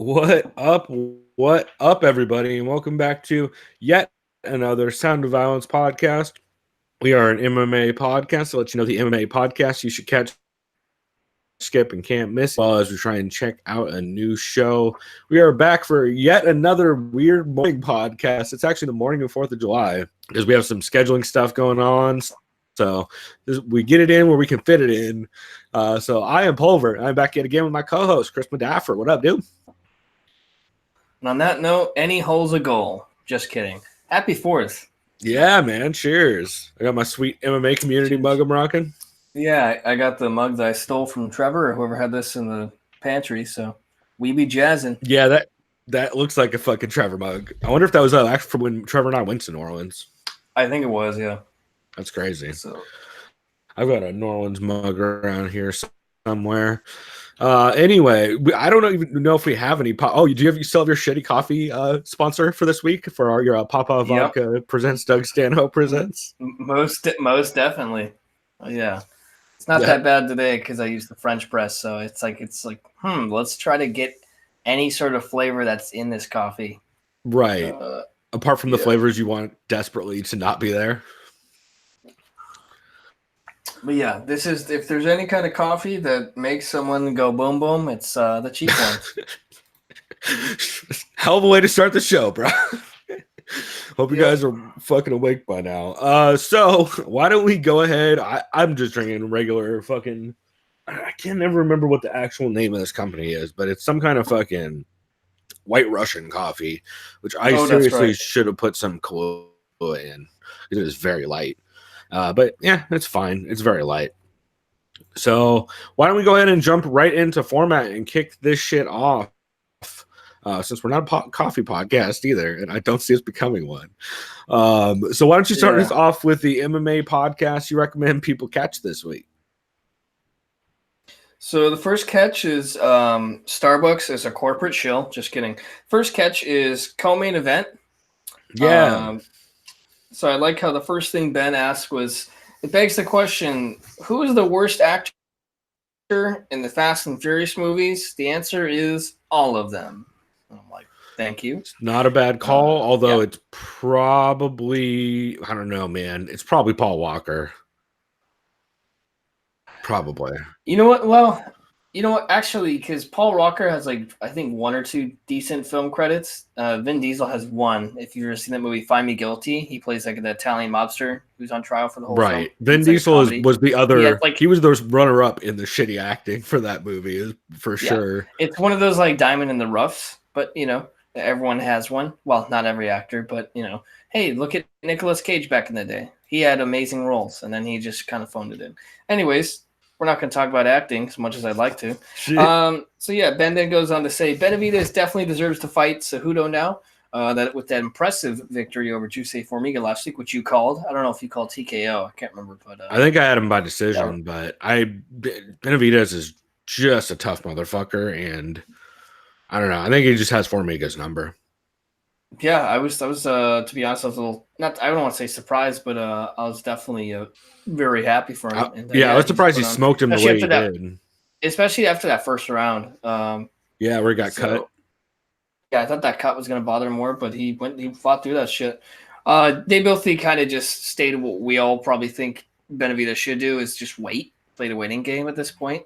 What up? What up, everybody? And welcome back to yet another Sound of Violence podcast. We are an MMA podcast to let you know the MMA podcast you should catch, skip, and can't miss. As well as we try and check out a new show. We are back for yet another weird morning podcast. It's actually the morning of 4th of July because we have some scheduling stuff going on. So we get it in where we can fit it in. So I am Pulver. I'm back yet again with my co-host, Chris Madaffer. What up, dude? And on that note, any hole's a goal. Just kidding. Happy 4th. Yeah, man. Cheers. I got my sweet MMA community mug I'm rocking. Yeah, I got the mug that I stole from Trevor or whoever had this in the pantry, so we be jazzing. Yeah, that looks like a fucking Trevor mug. I wonder if that was actually from when Trevor and I went to New Orleans. I think it was, yeah. That's crazy. So I've got a New Orleans mug around here somewhere. Anyway, I don't even know if we have any. You still have your shitty coffee sponsor for this week for your Papa Vodka presents Doug Stanhope presents? Most definitely. Yeah. It's not that bad today because I used the French press, so it's like let's try to get any sort of flavor that's in this coffee. Right. Apart from the flavors you want desperately to not be there. But yeah, this is, if there's any kind of coffee that makes someone go boom boom, it's the cheap ones. Hell of a way to start the show, bro. Hope you guys are fucking awake by now. So why don't we go ahead? I'm just drinking regular fucking. I can't never remember what the actual name of this company is, but it's some kind of fucking White Russian coffee, which I seriously should have put some Kahlua in because it is very light. But yeah, it's fine. It's very light. So why don't we go ahead and jump right into format and kick this shit off? Since we're not a coffee podcast either, and I don't see us becoming one. So why don't you start us off with the MMA podcast you recommend people catch this week? So the first catch is Starbucks is a corporate shill. Just kidding. First catch is co-main event. Yeah. So I like how the first thing Ben asked was, it begs the question, who is the worst actor in the Fast and Furious movies? The answer is all of them. I'm like, thank you. It's not a bad call, although it's probably, I don't know, man. It's probably Paul Walker. Probably. You know what? Well, you know what? Actually, because Paul Walker has I think one or two decent film credits. Vin Diesel has one. If you've ever seen that movie, Find Me Guilty, he plays an Italian mobster who's on trial for the whole film. Right. Vin Diesel was the other. He was the runner-up in the shitty acting for that movie, for sure. It's one of those diamond in the roughs. But, everyone has one. Well, not every actor, but, hey, look at Nicolas Cage back in the day. He had amazing roles, and then he just kind of phoned it in. Anyways, we're not going to talk about acting as much as I'd like to. Ben then goes on to say, Benavidez definitely deserves to fight Cejudo now. With that impressive victory over Jose Formiga last week, which you called. I don't know if you called TKO. I can't remember. But I think I had him by decision, but Benavidez is just a tough motherfucker, and I don't know. I think he just has Formiga's number. Yeah, I was to be honest, I was a little, I don't want to say surprised, but I was definitely very happy for him. I was surprised he smoked him the way he did. Especially after that first round. Where he got cut. Yeah, I thought that cut was going to bother him more, but he fought through that shit. They both kind of just stated what we all probably think Benavidez should do, is just wait, play the waiting game at this point.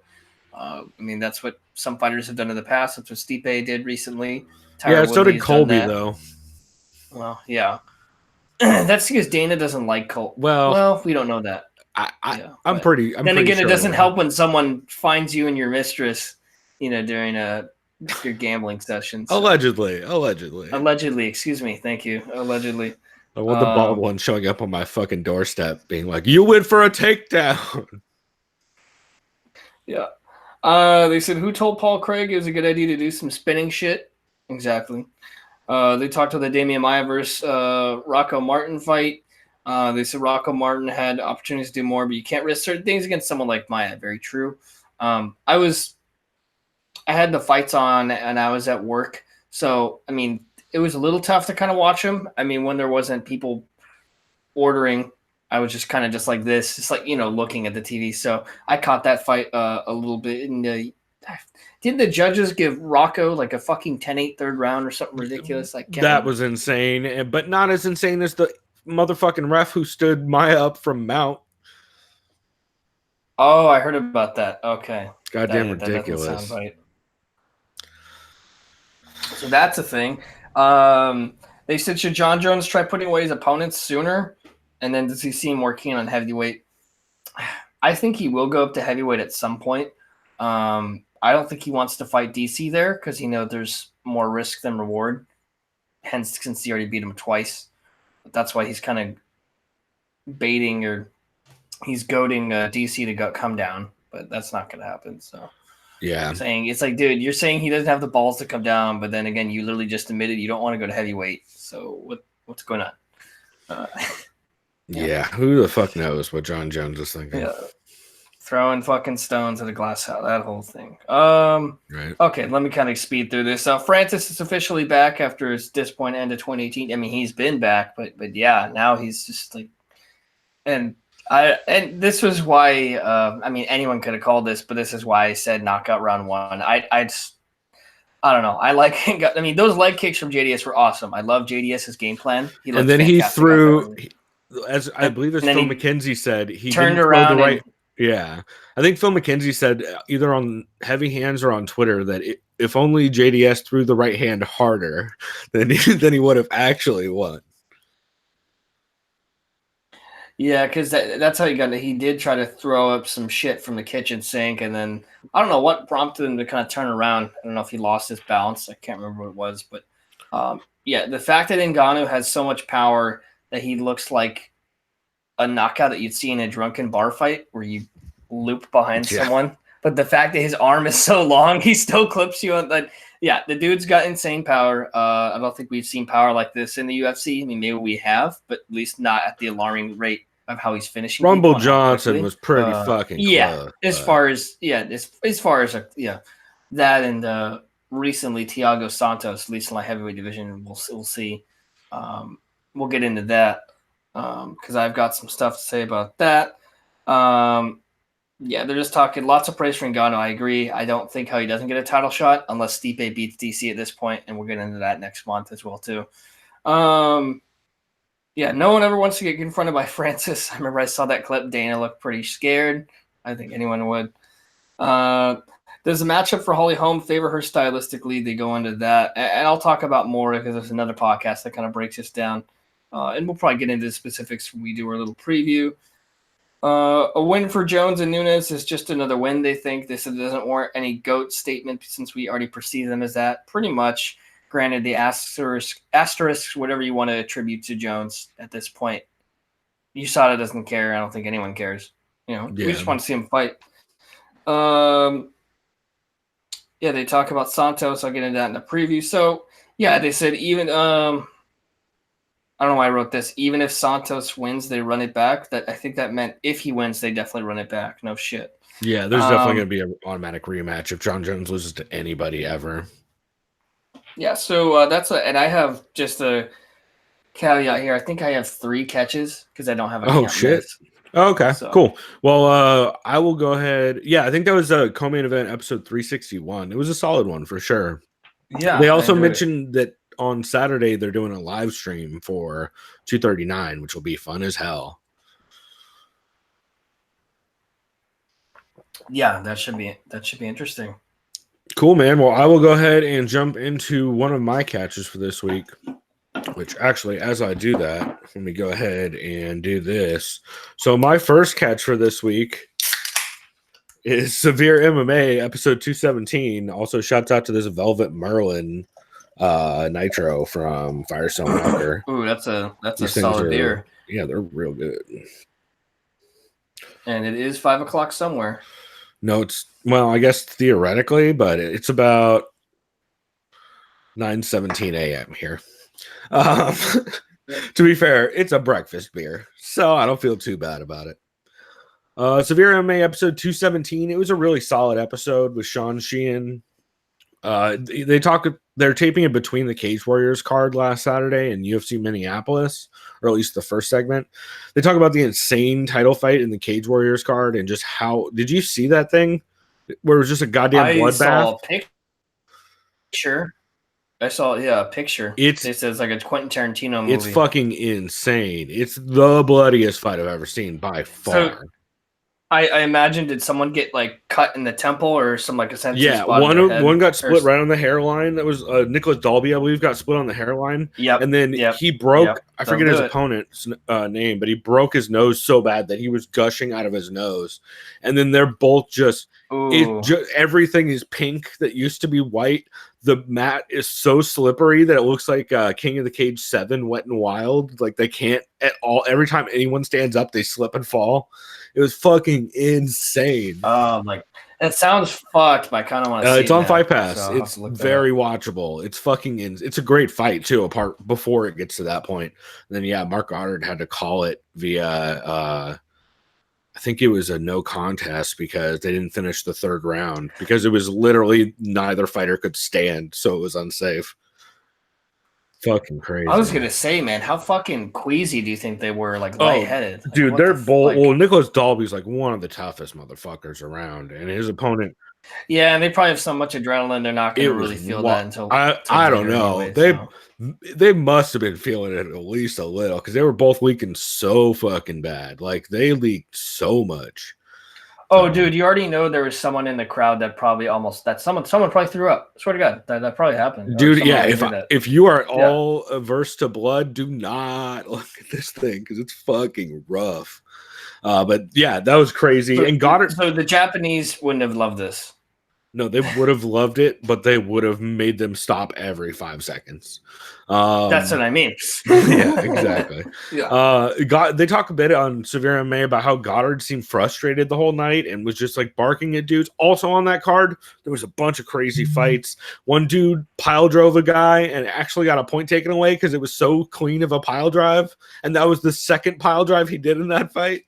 That's what some fighters have done in the past. That's what Stipe did recently. So did Colby, though. Well, yeah. That's because Dana doesn't like Colby. Well, we don't know that. I'm pretty again, sure it doesn't help when someone finds you and your mistress, during your gambling session. So. Allegedly. Excuse me. Thank you. Allegedly. I want the bald one showing up on my fucking doorstep being like, you went for a takedown. Yeah. They said, who told Paul Craig it was a good idea to do some spinning shit? Exactly. They talked about the Damian Maia versus Rocco Martin fight. They said Rocco Martin had opportunities to do more, but you can't risk certain things against someone like Maia. Very true. I had the fights on and I was at work. So, it was a little tough to kind of watch them. When there wasn't people ordering, I was just kind of just like this, just looking at the TV. So I caught that fight a little bit in the Didn't the judges give Rocco like a fucking 10-8 third round or something ridiculous? Like that was insane, but not as insane as the motherfucking ref who stood Maya up from Mount. Oh, I heard about that. Okay. Goddamn ridiculous. That doesn't sound right. So that's a thing. They said, should John Jones try putting away his opponents sooner? And then does he seem more keen on heavyweight? I think he will go up to heavyweight at some point. I don't think he wants to fight DC there because he knows there's more risk than reward. Hence, since he already beat him twice. That's why he's kind of baiting or he's goading DC to come down. But that's not going to happen. So, yeah. Saying it's like, dude, you're saying he doesn't have the balls to come down. But then again, you literally just admitted you don't want to go to heavyweight. So what's going on? Yeah, who the fuck knows what John Jones is thinking? Yeah. Throwing fucking stones at a glass house, that whole thing. Right. Okay, let me kind of speed through this. Francis is officially back after his disappointing end of 2018. I mean, he's been back, but yeah, now he's just like, and this was why. I mean, anyone could have called this, but this is why I said knockout round one. I don't know. I mean, those leg kicks from JDS were awesome. I love JDS's game plan. And then he threw, as I believe as Phil McKenzie said, he turned around. Yeah, I think Phil McKenzie said either on Heavy Hands or on Twitter that if only JDS threw the right hand harder, then he would have actually won. Yeah, because that's how he got it. He did try to throw up some shit from the kitchen sink, and then I don't know what prompted him to kind of turn around. I don't know if he lost his balance. I can't remember what it was, but yeah, the fact that Ngannou has so much power that he looks like a knockout that you'd see in a drunken bar fight where you loop behind someone. But the fact that his arm is so long, he still clips you on that. Yeah, the dude's got insane power. I don't think we've seen power like this in the UFC. I mean, maybe we have, but at least not at the alarming rate of how he's finishing. Rumble Johnson was pretty fucking close. As far as that and recently Thiago Santos, at least in light heavyweight division, we'll see. We'll get into that. Because I've got some stuff to say about that. Yeah, they're just talking lots of praise for Ngannou. I agree. I don't think how he doesn't get a title shot unless Stipe beats DC at this point, and we'll get into that next month as well too. Yeah, no one ever wants to get confronted by Francis. I remember I saw that clip. Dana looked pretty scared. I think anyone would. Does the matchup for Holly Holm favor her stylistically? They go into that, and I'll talk about more because there's another podcast that kind of breaks this down. And we'll probably get into the specifics when we do our little preview. A win for Jones and Nunes is just another win, they think. They said it doesn't warrant any GOAT statement since we already perceive them as that. Pretty much, granted the asterisk, whatever you want to attribute to Jones at this point. USADA doesn't care. I don't think anyone cares. We just want to see him fight. Yeah, they talk about Santos. I'll get into that in the preview. So, yeah, they said even I don't know why I wrote this. Even if Santos wins, they run it back. That I think that meant if he wins, they definitely run it back. No shit. Yeah, there's definitely going to be an automatic rematch if John Jones loses to anybody ever. Yeah, so and I have just a caveat here. I think I have 3 catches because I don't have a Oh, shit. Okay, cool. Well, I will go ahead. Yeah, I think that was a co-main event, episode 361. It was a solid one for sure. Yeah. They also mentioned that on Saturday they're doing a live stream for 239, which will be fun as hell. Yeah, that should be interesting. Cool, man. Well, I will go ahead and jump into one of my catches for this week, which actually, as I do that, let me go ahead and do this. So my first catch for this week is Severe MMA, episode 217. Also, shouts out to this Velvet Merlin Nitro from Firestone Walker. Ooh, that's a solid beer. Yeah, they're real good. And it is 5 o'clock somewhere. No, I guess theoretically, but it's about 9:17 a.m. here. To be fair, it's a breakfast beer, so I don't feel too bad about it. Severe MMA episode 217. It was a really solid episode with Sean Sheehan. They're taping it between the Cage Warriors card last Saturday in UFC Minneapolis, or at least the first segment. They talk about the insane title fight in the Cage Warriors card and just how. Did you see that thing? where it was just a goddamn I saw bloodbath. a picture. I saw a picture. It says like a Quentin Tarantino movie. It's fucking insane. It's the bloodiest fight I've ever seen by far. So, I imagine, did someone get like cut in the temple or some like a sensitive spot? One got split right on the hairline. That was Nicholas Dalby, I believe, got split on the hairline. Yep. And then he broke. I forget his opponent's name, but he broke his nose so bad that he was gushing out of his nose. And then they're both just. Everything is pink that used to be white. The mat is so slippery that it looks like King of the Cage 7 Wet and Wild. Like they can't at all. Every time anyone stands up, they slip and fall. It was fucking insane. Like it sounds fucked, but I kind of want to see it. It's on Fight Pass. So it's very watchable. It's fucking it's a great fight too. Apart before it gets to that point, and then Mark Goddard had to call it via. I think it was a no contest because they didn't finish the third round because it was literally neither fighter could stand, so it was unsafe. Fucking crazy. I was gonna say, man, how fucking queasy do you think they were? Like lightheaded, dude. They're both. Well, Nicholas Dalby's like one of the toughest motherfuckers around, and his opponent. Yeah, and they probably have so much adrenaline, they're not gonna really feel that until. I don't know. Anyway, they must have been feeling it at least a little because they were both leaking so fucking bad. Like they leaked so much. Oh, dude, you already know there was someone in the crowd that probably someone probably threw up. I swear to God, that probably happened. Dude, if you are all averse to blood, do not look at this thing because it's fucking rough. But yeah, that was crazy. And Goddard. So the Japanese wouldn't have loved this. No, they would have loved it, but they would have made them stop every 5 seconds. That's what I mean. Yeah, exactly. They talk a bit on Severe MMA about how Goddard seemed frustrated the whole night and was just like barking at dudes. Also on that card, there was a bunch of crazy fights. One dude pile drove a guy and actually got a point taken away because it was so clean of a pile drive. And that was the second pile drive he did in that fight.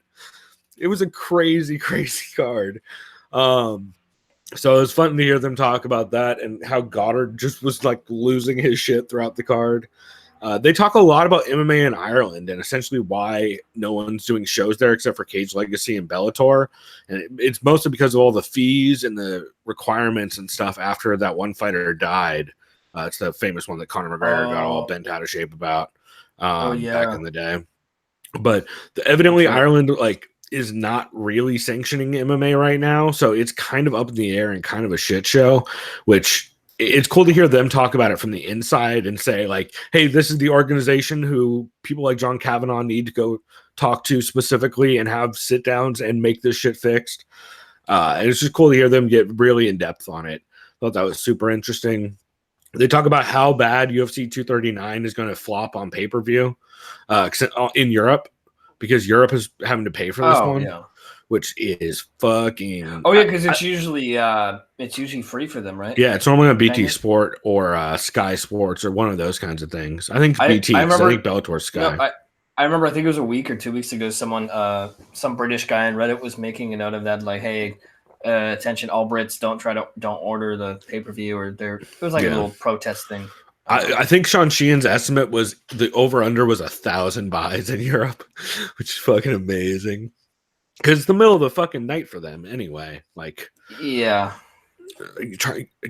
It was a crazy, crazy card. So it was fun to hear them talk about that and how Goddard just was like losing his shit throughout the card. They talk a lot about MMA in Ireland and essentially why no one's doing shows there except for Cage Legacy and Bellator. And it's mostly because of all the fees and the requirements and stuff after that one fighter died. It's the famous one that Conor McGregor got all bent out of shape about back in the day. But evidently Ireland is not really sanctioning MMA right now, so it's kind of up in the air and kind of a shit show, which it's cool to hear them talk about it from the inside and say like, hey, this is the organization who people like John Kavanaugh need to go talk to specifically and have sit downs and make this shit fixed. And it's just cool to hear them get really in depth on it. Thought that was super interesting. They talk about how bad UFC 239 is going to flop on pay-per-view in Europe, because Europe is having to pay for this one, which is fucking. Oh yeah, because it's usually free for them, right? Yeah, it's normally on BT Sport or Sky Sports or one of those kinds of things. I think it's BT. I think Bellator's Sky. No, I remember. I think it was a week or 2 weeks ago. Someone, some British guy on Reddit was making a note of that, like, "Hey, attention, all Brits, don't order the pay per view." Or it was like a little protest thing. I think Sean Sheehan's estimate was the over-under was 1,000 buys in Europe, which is fucking amazing. Because it's the middle of the fucking night for them anyway. Like,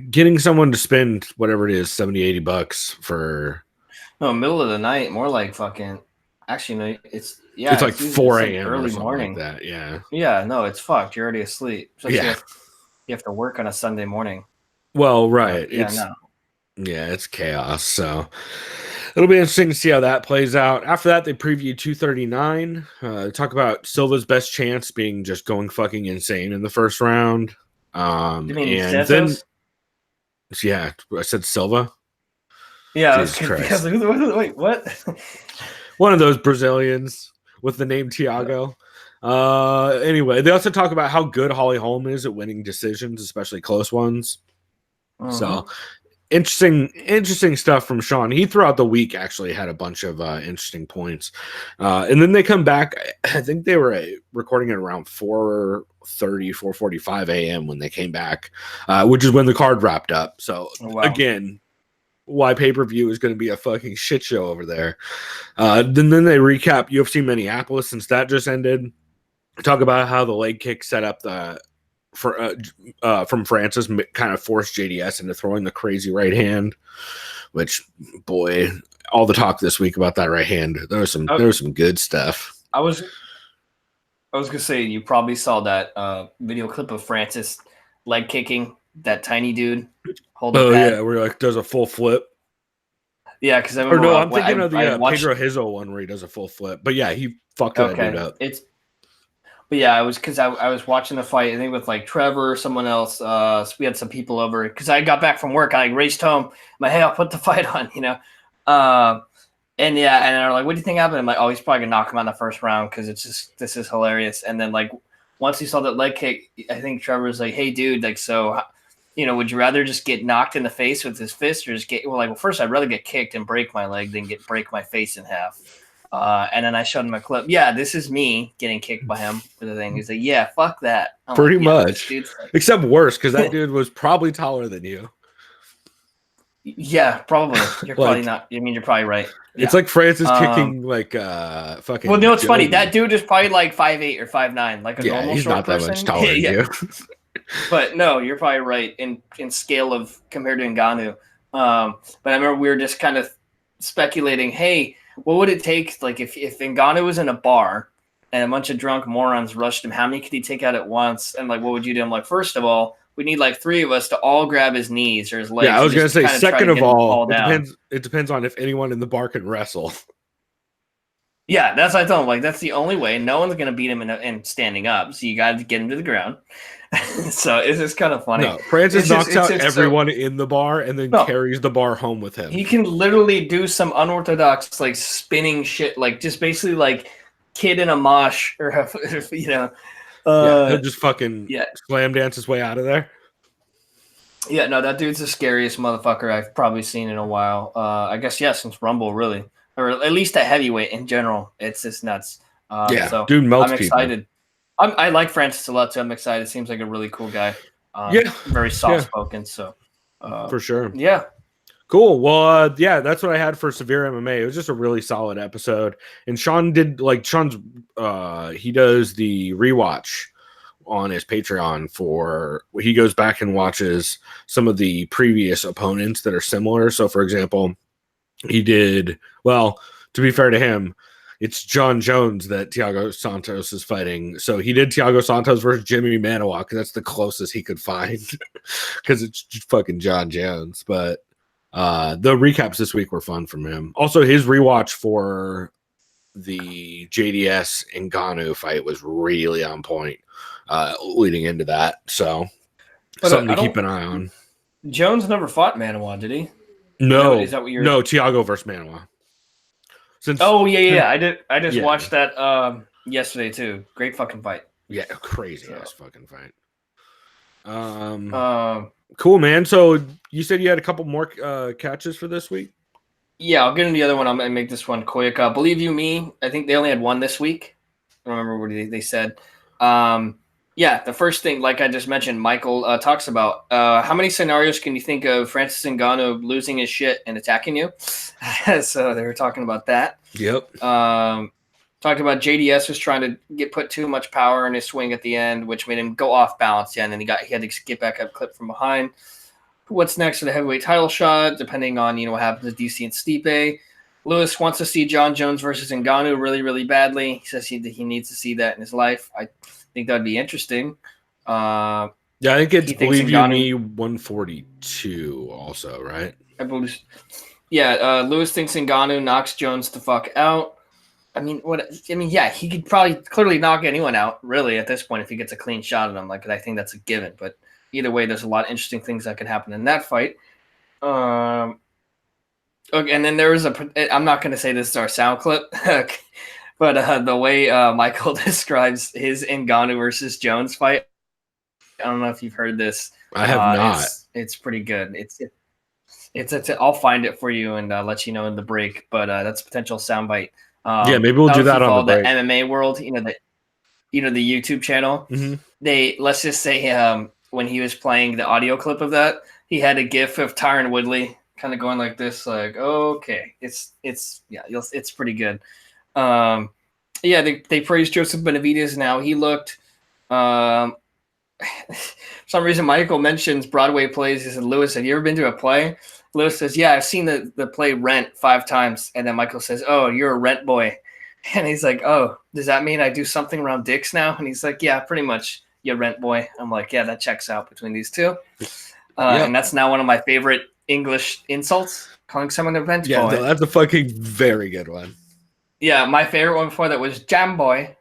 getting someone to spend whatever it is, $70-$80 for. No, middle of the night, more like fucking. Actually, no, it's like 4 a.m. early morning. Like that, yeah. Yeah, no, it's fucked. You're already asleep. So you have to work on a Sunday morning. Well, right. It's chaos. So it'll be interesting to see how that plays out. After that, they preview 239. Talk about Silva's best chance being just going fucking insane in the first round. You mean and then, I said Silva. Yeah, wait, what? One of those Brazilians with the name Thiago. Anyway, they also talk about how good Holly Holm is at winning decisions, especially close ones. So interesting stuff from Sean. He throughout the week actually had a bunch of interesting points. And then they come back. I think they were recording at around 4:45 a.m. when they came back, which is when the card wrapped up. So again, why pay-per-view is going to be a fucking shit show over there. Then they recap UFC Minneapolis since that just ended. Talk about how the leg kick set up the from Francis kind of forced JDS into throwing the crazy right hand, which, boy, all the talk this week about that right hand. There was some good stuff. I was gonna say you probably saw that video clip of Francis leg kicking that tiny dude. Yeah, where he like does a full flip. Yeah, because I remember. Or no, I'm thinking of the Pedro Hizzo one where he does a full flip. But yeah, he fucked that dude up. But yeah, it was because I was watching the fight, I think with like Trevor or someone else. So we had some people over because I got back from work. I raced home. I'm like, hey, I'll put the fight on, you know. And yeah, and they're like, what do you think happened? I'm like, oh, he's probably gonna knock him out in the first round because this is hilarious. And then like once he saw that leg kick, I think Trevor was like, hey, dude, like, so, you know, would you rather just get knocked in the face with his fist or just get well, first I'd rather get kicked and break my leg than break my face in half. And then I showed him a clip. Yeah, this is me getting kicked by him for the thing. He's like, yeah, fuck that. Pretty much. Except worse, because that dude was probably taller than you. Yeah, probably. You're probably not. I mean, you're probably right. Yeah. It's like Francis kicking like fucking. Well, no, it's funny. That dude is probably like 5'8" or 5'9", like a normal he's short not person. That much taller than you. But no, you're probably right in scale of compared to Ngannou. But I remember we were just kind of speculating, hey, what would it take, like, if Ngannou was in a bar and a bunch of drunk morons rushed him, how many could he take out at once? And, like, what would you do? I'm like, first of all, we need, like, 3 of us to all grab his knees or his legs. Yeah, I was going to say, second of all, it depends on if anyone in the bar can wrestle. Yeah, that's what I told him. Like, that's the only way. No one's going to beat him in standing up, so you got to get him to the ground. So it's just kind of funny. No, Francis knocks out everyone in the bar and then carries the bar home with him. He can literally do some unorthodox, like, spinning shit, like, just basically, like, kid in a mosh, or, you know. He'll just fucking slam dance his way out of there. Yeah, no, that dude's the scariest motherfucker I've probably seen in a while. I guess, since Rumble, really. Or at least a heavyweight in general. It's just nuts. So dude melts I'm excited. I like Francis a lot, so I'm excited. Seems like a really cool guy. Very soft-spoken, so. For sure. Yeah. Cool. Well, that's what I had for Severe MMA. It was just a really solid episode. And Sean he does the rewatch on his Patreon he goes back and watches some of the previous opponents that are similar. So, for example, he did, well, to be fair to him, it's John Jones that Thiago Santos is fighting. So he did Thiago Santos versus Jimmy Manoa because that's the closest he could find because it's fucking John Jones. But the recaps this week were fun from him. Also, his rewatch for the JDS and Ngannou fight was really on point leading into that. So something to keep an eye on. Jones never fought Manoa, did he? No, is that what you're? No, Thiago versus Manoa. I just watched that yesterday too. Great fucking fight. Yeah, crazy ass fucking fight. Cool, man. So you said you had a couple more catches for this week? Yeah, I'll get into the other one. I'm gonna make this one quick. Believe you me, I think they only had one this week. I don't remember what they said. The first thing, like I just mentioned, Michael talks about how many scenarios can you think of Francis Ngannou losing his shit and attacking you? So they were talking about that. Yep. Talked about JDS was trying to put too much power in his swing at the end, which made him go off balance. Yeah, and then he had to get back up, clip from behind. What's next for the heavyweight title shot? Depending on what happens to DC and Stipe. Lewis wants to see John Jones versus Ngannou really, really badly. He says he needs to see that in his life. I think that'd be interesting. I think it's Believe You Me 142 also, right? I believe. Yeah, Lewis thinks Ngannou knocks Jones the fuck out. He could probably clearly knock anyone out, really, at this point, if he gets a clean shot at him. Like, I think that's a given. But either way, there's a lot of interesting things that could happen in that fight. Okay, and then there was I'm not going to say this is our sound clip, but the way Michael describes his Ngannou versus Jones fight, I don't know if you've heard this. I have not. It's pretty good. I'll find it for you and let you know in the break. But that's a potential soundbite. Maybe we'll do that on the break. The MMA World, the YouTube channel. Mm-hmm. Let's just say when he was playing the audio clip of that, he had a GIF of Tyron Woodley kind of going like this, like, okay, it's pretty good. They praised Joseph Benavidez. Now he looked for some reason, Michael mentions Broadway plays. He said, Lewis, have you ever been to a play? Lewis says, yeah, I've seen the play Rent 5 times. And then Michael says, oh, you're a rent boy. And he's like, oh, does that mean I do something around dicks now? And he's like, yeah, pretty much, you rent boy. I'm like, yeah, that checks out between these two. And that's now one of my favorite English insults, calling someone a rent boy. Yeah, that's a fucking very good one. Yeah, my favorite one before that was jam boy.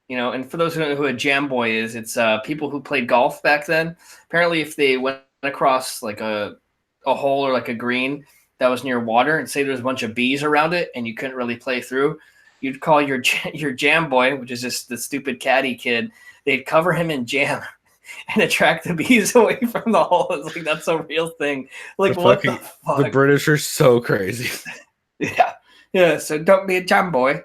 You know, and for those who don't know who a jam boy is, it's people who played golf back then. Apparently, if they went across like a hole or like a green that was near water, and say there was a bunch of bees around it, and you couldn't really play through, you'd call your jam boy, which is just the stupid caddy kid. They'd cover him in jam and attract the bees away from the hole. It's like that's a real thing. Like what the fuck? The British are so crazy. Yeah. So don't be a jam boy.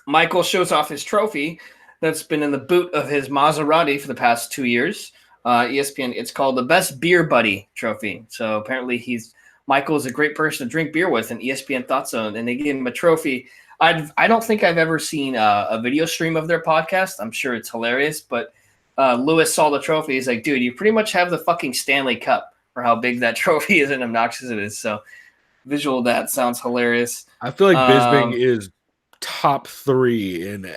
Michael shows off his trophy that's been in the boot of his Maserati for the past 2 years. ESPN, it's called the Best Beer Buddy Trophy. So apparently Michael is a great person to drink beer with, and ESPN thought so, and they gave him a trophy. I don't think I've ever seen a video stream of their podcast. I'm sure it's hilarious, but Lewis saw the trophy. He's like, dude, you pretty much have the fucking Stanley Cup for how big that trophy is and obnoxious it is. So visual of that sounds hilarious. I feel like Bisping is top 3 in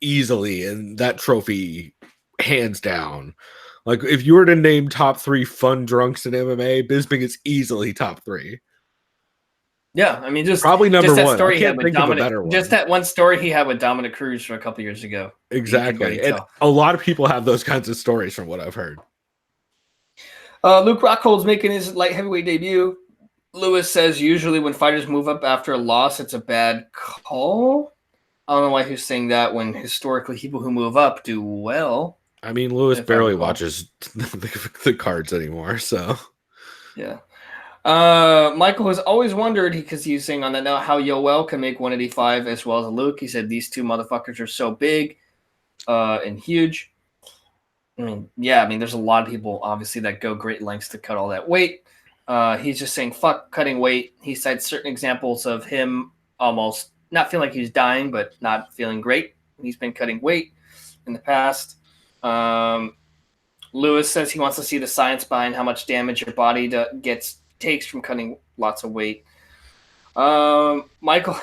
easily in that trophy, hands down. Like if you were to name top 3 fun drunks in MMA, Bisping is easily top 3. Yeah, I mean, just probably number just that one. Story I can't think of a better one. Just that one story he had with Dominic Cruz for a couple years ago. Exactly, and a lot of people have those kinds of stories from what I've heard. Luke Rockhold's making his light heavyweight debut. Lewis says usually when fighters move up after a loss, it's a bad call. I don't know why he's saying that when historically people who move up do well. I mean, Lewis barely watches the cards anymore, so. Yeah. Michael has always wondered, because he's saying on that note, how Yoel can make 185 as well as Luke. He said these two motherfuckers are so big and huge. I mean, there's a lot of people, obviously, that go great lengths to cut all that weight. He's just saying, fuck cutting weight. He cites certain examples of him almost not feeling like he's dying, but not feeling great. He's been cutting weight in the past. Lewis says he wants to see the science behind how much damage your body takes from cutting lots of weight. Michael,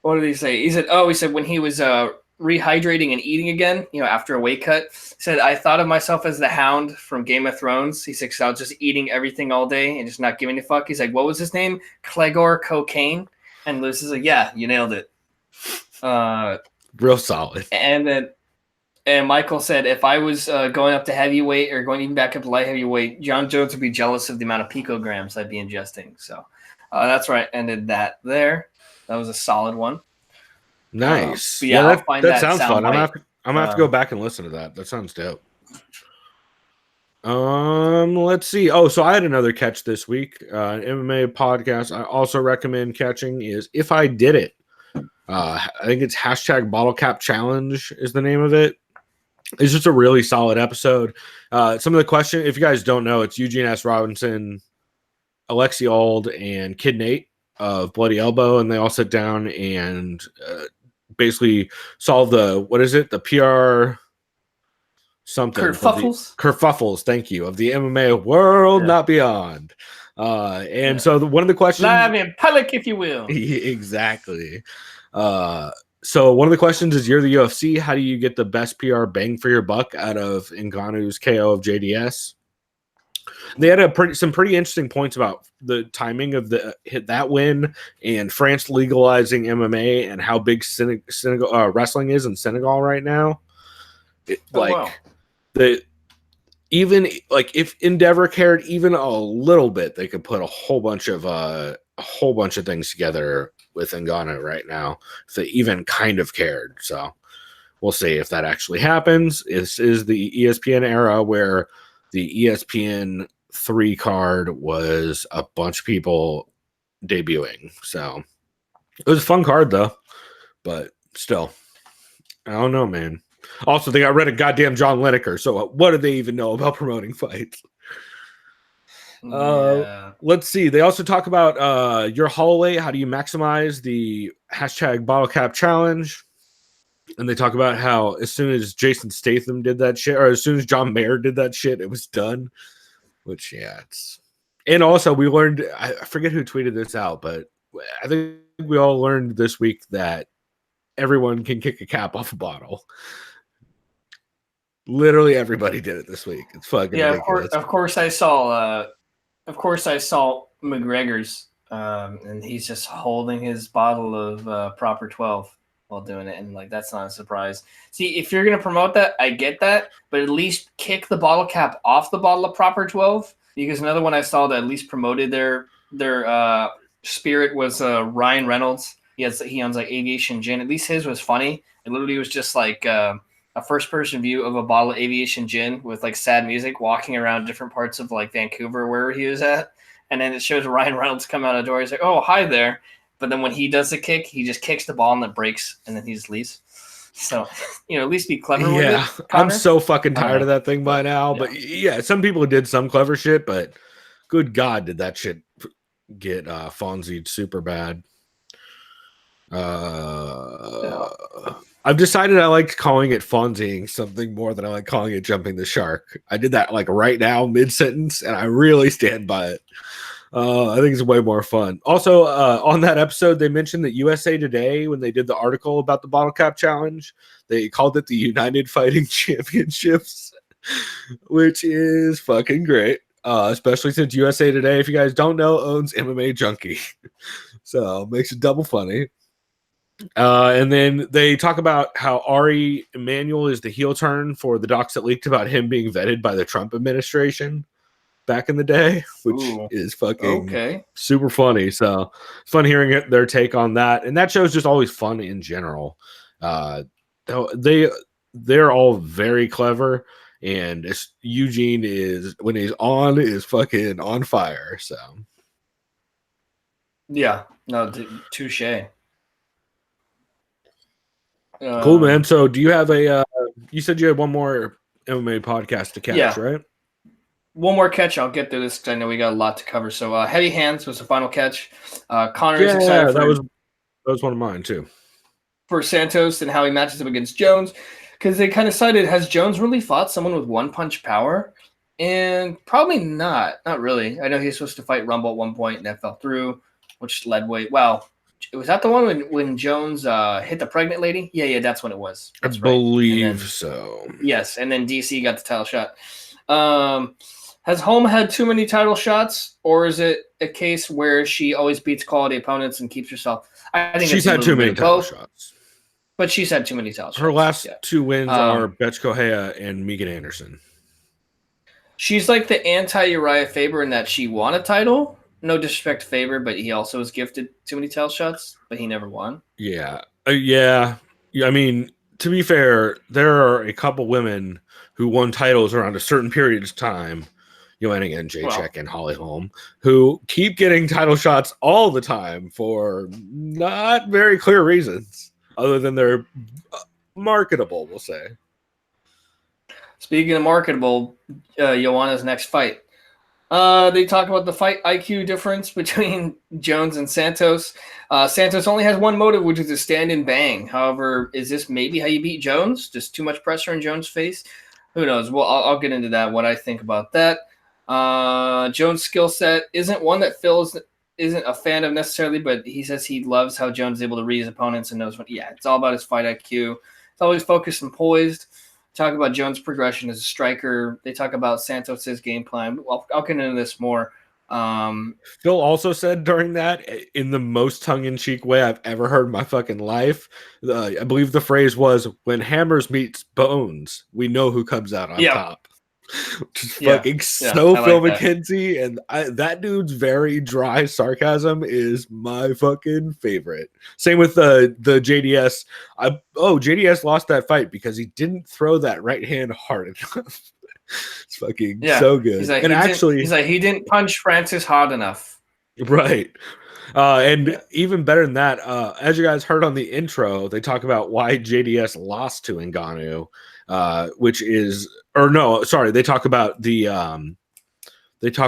what did he say? He said when he was rehydrating and eating again, after a weight cut, he said, I thought of myself as the Hound from Game of Thrones. He said, 'cause I was just eating everything all day and just not giving a fuck. He's like, what was his name? Clegor Cocaine. And Lewis is like, yeah, you nailed it. Real solid. And Michael said, if I was going up to heavyweight or going even back up to light heavyweight, John Jones would be jealous of the amount of picograms I'd be ingesting. So that's where I ended that there. That was a solid one. Nice. That sounds fun. I'm gonna have to go back and listen to that. That sounds dope. Let's see. Oh, so I had another catch this week. An MMA podcast I also recommend catching is If I Did It. I think it's #BottleCapChallenge is the name of it. It's just a really solid episode. Some of the questions, if you guys don't know, it's Eugene S. Robinson, Alexi Auld, and Kid Nate of Bloody Elbow, and they all sit down and basically solve the PR something. Kerfuffles, thank you, of the MMA world, not beyond. So one of the questions, live in public, if you will. Exactly. So one of the questions is, you're the UFC, how do you get the best PR bang for your buck out of Ngannou's KO of JDS? They had some pretty interesting points about the timing of that win and France legalizing MMA and how big Senegal wrestling is in Senegal right now. If Endeavor cared even a little bit, they could put a whole bunch of things together with Ngannou right now, if they even kind of cared. So we'll see if that actually happens. This is the ESPN era where the ESPN 3 card was a bunch of people debuting. So it was a fun card though, but still, I don't know, man. Also, they got rid of goddamn John Lineker. So what do they even know about promoting fights? Let's see. They also talk about your Holloway. How do you maximize the #BottleCapChallenge? And they talk about how as soon as Jason Statham did that shit, or as soon as John Mayer did that shit, it was done. Which, yeah, it's. And also, we learned, I forget who tweeted this out, but I think we all learned this week that everyone can kick a cap off a bottle. Literally everybody did it this week. It's fucking ridiculous. Of course I saw McGregor's, and he's just holding his bottle of Proper 12 while doing it, and like that's not a surprise. See, if you're gonna promote that, I get that, but at least kick the bottle cap off the bottle of Proper 12. Because another one I saw that at least promoted their spirit was Ryan Reynolds. He owns like Aviation Gin. At least his was funny. It literally was just like a first-person view of a bottle of Aviation Gin with like sad music walking around different parts of like Vancouver where he was at. And then it shows Ryan Reynolds come out of the door. He's like, oh, hi there. But then when he does the kick, he just kicks the ball and it breaks and then he just leaves. So, at least be clever with it. I'm so fucking tired of that thing by now. Yeah. But yeah, some people did some clever shit, but good God, did that shit get Fonzied super bad. I've decided I like calling it Fonzieing something more than I like calling it jumping the shark. I did that like right now, mid-sentence, and I really stand by it. I think it's way more fun. Also, on that episode, they mentioned that USA Today, when they did the article about the bottle cap challenge, they called it the United Fighting Championships, which is fucking great. Especially since USA Today, if you guys don't know, owns MMA Junkie. So it makes it double funny. And then they talk about how Ari Emanuel is the heel turn for the docs that leaked about him being vetted by the Trump administration back in the day, which is fucking super funny. So it's fun hearing their take on that. And that show's just always fun in general. They're all very clever, and Eugene is, when he's on, is fucking on fire. So yeah, no, touche. Cool, man. So do you have you said you had one more MMA podcast to catch, right? One more catch. I'll get through this because I know we got a lot to cover. So Heavy Hands was the final catch. Connor is excited that was one of mine too. For Santos and how he matches up against Jones, because they kind of cited, has Jones really fought someone with one punch power? And probably not really. I know he's supposed to fight Rumble at one point and that fell through, which led way. Well, was that the one when Jones hit the pregnant lady? Yeah, that's when it was. I believe so. Yes, and then DC got the title shot. Has Holm had too many title shots, or is it a case where she always beats quality opponents and keeps herself? I think she's had too many title shots. But she's had too many title shots. Her last two wins are Betch Correia and Megan Anderson. She's like the anti-Uriah Faber in that she won a title. No disrespect to Faber, but he also was gifted too many title shots, but he never won. Yeah. I mean, to be fair, there are a couple women who won titles around a certain period of time, Joanna and Jacek and Holly Holm, who keep getting title shots all the time for not very clear reasons, other than they're marketable, we'll say. Speaking of marketable, Joanna's next fight. They talk about the fight IQ difference between Jones and Santos. Santos only has one motive, which is to stand and bang. However, is this maybe how you beat Jones? Just too much pressure in Jones' face? Who knows? Well, I'll get into that, what I think about that. Jones' skill set isn't one that Phil isn't a fan of necessarily, but he says he loves how Jones is able to read his opponents and knows what. Yeah, it's all about his fight IQ. It's always focused and poised. Talk about Jones' progression as a striker. They talk about Santos' game plan. I'll get into this more. Phil also said during that, in the most tongue-in-cheek way I've ever heard in my fucking life, I believe the phrase was, when hammers meets bones, we know who comes out on top. Just fucking so Phil McKenzie, and that dude's very dry sarcasm is my fucking favorite. Same with the JDS. JDS lost that fight because he didn't throw that right hand hard enough. It's fucking so good. He's like, he didn't punch Francis hard enough. Right. And even better than that, as you guys heard on the intro, they talk about why JDS lost to Ngannou, they talk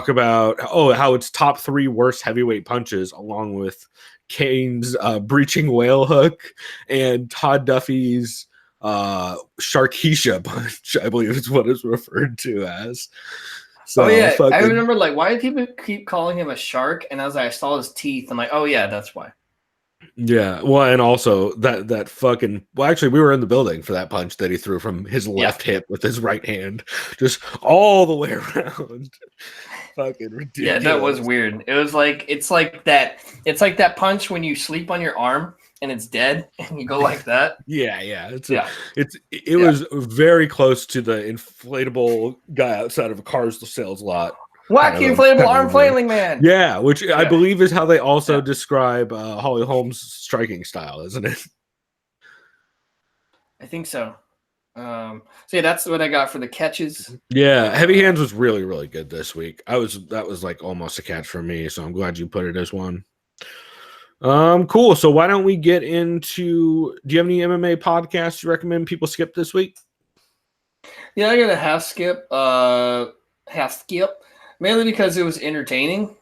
about how it's top 3 worst heavyweight punches, along with Kane's breaching whale hook and Todd Duffy's Sharkeisha punch, I believe is what it's referred to as. So, oh yeah, fucking, I remember like why do people keep calling him a shark? And I was like, I saw his teeth. I'm like, oh yeah, that's why. yeah. Well, and also that fucking. Well, actually, we were in the building for that punch that he threw from his left hip with his right hand, just all the way around. Fucking ridiculous. Yeah, that was weird. It was like it's like that punch when you sleep on your arm and it's dead and you go like that. Yeah. It Yeah. was very close to the inflatable guy outside of a car sales lot. Wacky inflatable arm flailing man. Yeah, which I believe is how they also describe Holly Holmes' striking style, isn't it? I think so. So yeah, that's what I got for the catches. Yeah, Heavy Hands was really, really good this week. That was like almost a catch for me, so I'm glad you put it as one. Cool. So why don't we get into? Do you have any MMA podcasts you recommend people skip this week? Yeah, I got a half skip. Mainly because it was entertaining.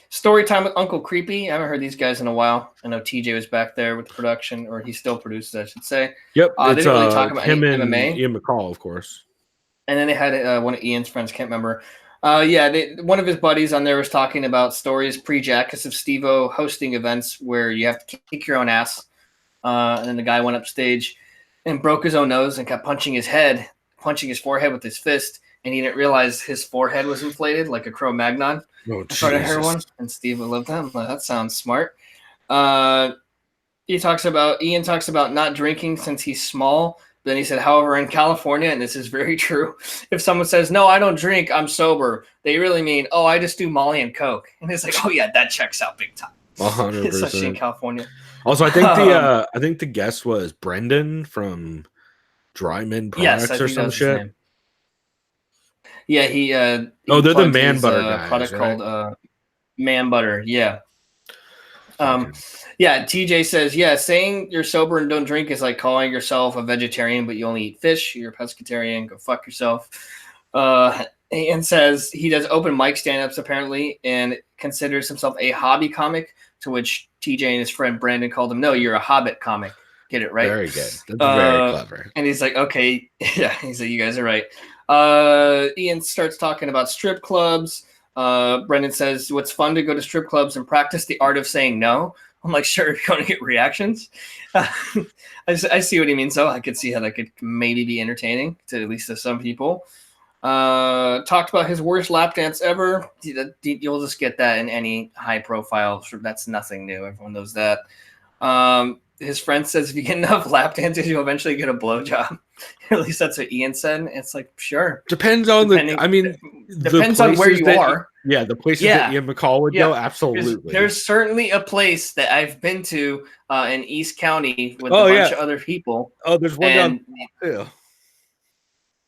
Story time with Uncle Creepy. I haven't heard these guys in a while. I know TJ was back there with the production, or he still produces, I should say. Yep, they didn't really talk about him and MMA. Ian McCall, of course. And then they had one of Ian's friends, can't remember. One of his buddies on there was talking about stories pre-Jackass of Steve-O hosting events where you have to kick your own ass. And then the guy went up stage and broke his own nose and kept punching his forehead with his fist. And he didn't realize his forehead was inflated like a Cro-Magnon. Oh, I started heroin, and Steve would love that. Like, that sounds smart. Ian talks about not drinking since he's small. Then he said, however, in California, and this is very true, if someone says, no, I don't drink, I'm sober, they really mean, oh, I just do Molly and Coke. And it's like, oh, yeah, that checks out big time. 100%. Especially in California. Also, I think the guest was Brendan from Dryman Products or some shit. Yeah, he they're the Man Butter guys, product right? called Man Butter. Yeah. Yeah, TJ says, yeah, saying you're sober and don't drink is like calling yourself a vegetarian, but you only eat fish. You're a pescatarian. Go fuck yourself. And says he does open mic stand-ups apparently and considers himself a hobby comic, to which TJ and his friend Brandon called him, no, you're a Hobbit comic. Get it right? Very good. That's very clever. And he's like, okay. Yeah, he's like, you guys are right. Ian starts talking about strip clubs. Brendan says, what's fun to go to strip clubs and practice the art of saying no. I'm like, sure, you're going to get reactions. I see what he means, though. I could see how that could maybe be entertaining, to at least to some people. Talked about his worst lap dance ever. You'll just get that in any high profile. That's nothing new. Everyone knows that. His friend says if you get enough lap dances, you'll eventually get a blowjob. At least that's what Ian said. It's like, sure. Depends on depends on where you are. Yeah, the places that Ian McCall would go, absolutely. There's certainly a place that I've been to in East County with a bunch of other people. Oh, there's one down. Yeah.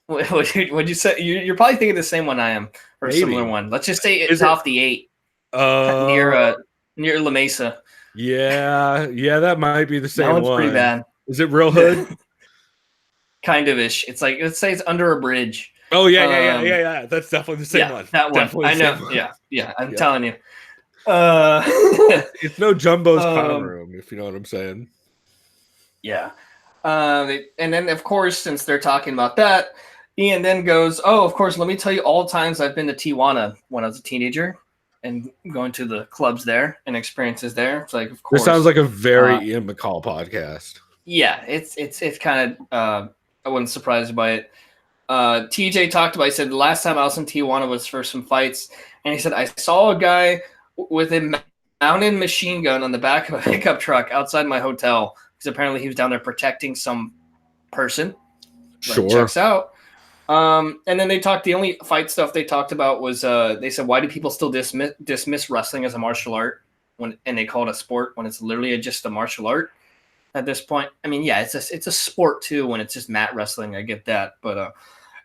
What'd you say? You're probably thinking the same one I am, or a similar one. Let's just say it's off the 8 near La Mesa. Yeah, that might be the same one. That one's pretty bad. Is it real hood? Kind of ish. It's like, let's say it's under a bridge. Oh yeah. That's definitely the same one. That one. Definitely I know. Yeah. I'm telling you. It's no Jumbo's Power Room, if you know what I'm saying. Yeah. And then, of course, since they're talking about that, Ian then goes, oh, of course, let me tell you all times I've been to Tijuana when I was a teenager and going to the clubs there and experiences there. It's like, of course. This sounds like a very Ian McCall podcast. Yeah, it's kind of, I wasn't surprised by it. TJ talked about, he said, the last time I was in Tijuana was for some fights. And he said, I saw a guy with a mounted machine gun on the back of a pickup truck outside my hotel. Because apparently he was down there protecting some person. Sure. Checks out. And then the only fight stuff they talked about was, they said, why do people still dismiss wrestling as a martial art and they call it a sport when it's literally just a martial art at this point? I mean, yeah, it's a sport too when it's just mat wrestling. I get that. But,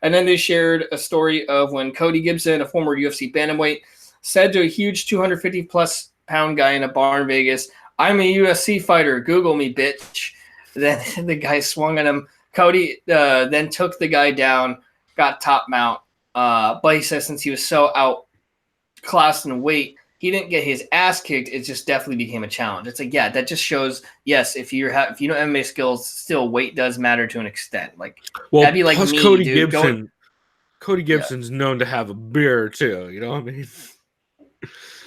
and then they shared a story of when Cody Gibson, a former UFC bantamweight, said to a huge 250 plus pound guy in a bar in Vegas, I'm a UFC fighter. Google me, bitch. Then the guy swung at him. Cody then took the guy down, got top mount. But he says since he was so outclassed in weight, he didn't get his ass kicked. It just definitely became a challenge. It's like, yeah, that just shows, yes, if you know MMA skills, still weight does matter to an extent. Like, Well, that'd be like plus me, Cody dude. Gibson. Cody Gibson's known to have a beer too. You know what I mean?